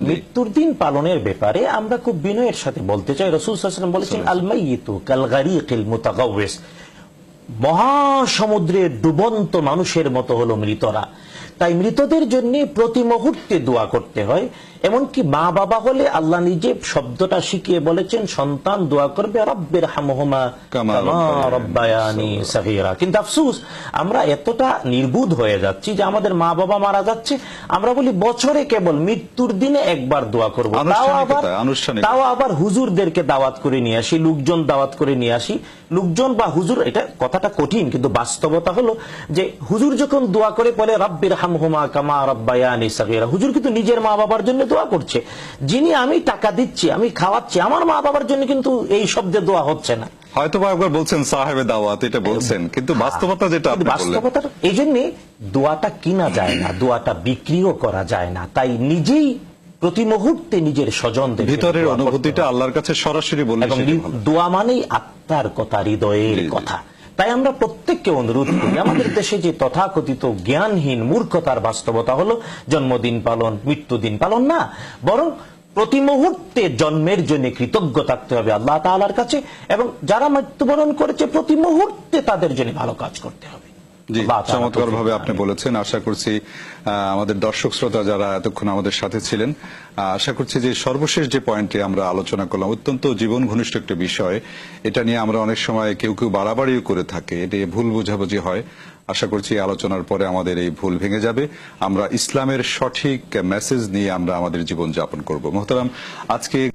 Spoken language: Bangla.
মৃত্যুর দিন পালনের ব্যাপারে আমরা খুব বিনয়ের সাথে বলতে চাই, রাসূল সাল্লাল্লাহু আলাইহি ওয়াসাল্লাম বলেছেন, আল মাইয়িতু কাল গারিকিল মুতাগাওয়িস, মহাসমুদ্রে ডুবন্ত মানুষের মতো হলো মৃতরা। তাই মৃতদের জন্য প্রতি মুহূর্তে দোয়া করতে হয়। এমনকি মা বাবা হলে আল্লাহ নিজে শব্দটা শিখিয়ে বলেছেন, সন্তান দোয়া করবে রব্বির হামহুমা কামা রব্বায়ানি সগীরা। কিন্তু আফসোস, আমরা এতটা নির্বুধ হয়ে যাচ্ছি যে আমাদের মা বাবা মারা যাচ্ছে, আমরা বলি বছরে কেবল মৃত্যুর দিনে একবার দোয়া করবো, তাও আবার হুজুরদেরকে দাওয়াত করে নিয়ে আসি, লোকজন দাওয়াত করে নিয়ে আসি। লোকজন বা হুজুর, এটা কথাটা কঠিন কিন্তু বাস্তবতা হলো যে হুজুর যখন দোয়া করে বলে রব্বির হামহুমা কামা রব্বায়ানি সগীরা, হুজুর কিন্তু নিজের মা বাবার জন্য দোয়া করছে। যিনি আমি টাকা দিচ্ছি, আমি খাওয়াচ্ছি, আমার মা বাবার জন্য কিন্তু এই শব্দে দোয়া হচ্ছে না। হয়তো একবার বলছেন সাহেবে দাওয়াত, এটা বলছেন, কিন্তু বাস্তবতা যেটা আপনি বললেন, বাস্তবতা এই জন্য দোয়াটা কিনা যায় না, দোয়াটা বিক্রিও করা যায় না। তাই নিজেই প্রতি মুহূর্তে নিজের স্বজনদের ভিতরের অনুভূতিটা আল্লাহর কাছে সরাসরি বলে, দোয়া মানেই আত্মার কথা, হৃদয়ের কথা। তাই আমরা প্রত্যেককে অনুরোধ করি, আমাদের দেশে যে তথাকথিত জ্ঞানহীন মূর্খতার বাস্তবতা হলো জন্মদিন পালন, মৃত্যুদিন পালন না, বরং প্রতি মুহূর্তে জন্মের জন্য কৃতজ্ঞ থাকতে হবে আল্লাহ তাআলার কাছে, এবং যারা মৃত্যুবরণ করেছে প্রতি মুহূর্তে তাদের জন্য ভালো কাজ করতে হবে। জি, চমৎকার ভাবে আপনি বলেছেন। আশা করছি আমাদের দর্শক শ্রোতা যারা এতক্ষণ আমাদের সাথে ছিলেন, আশা করছি যে সর্বশেষ যে পয়েন্টে আমরা আলোচনা করলাম, অত্যন্ত জীবন ঘনিষ্ঠ একটা বিষয়, এটা নিয়ে আমরা অনেক সময় কেউ কেউ বাড়াবাড়িও করে থাকে, এটা ভুল বোঝাবুঝি হয়। আশা করছি আলোচনার পরে আমাদের এই ভুল ভেঙে যাবে, আমরা ইসলামের সঠিক মেসেজ নিয়ে আমরা আমাদের জীবন যাপন করব। মোহতারাম, আজকে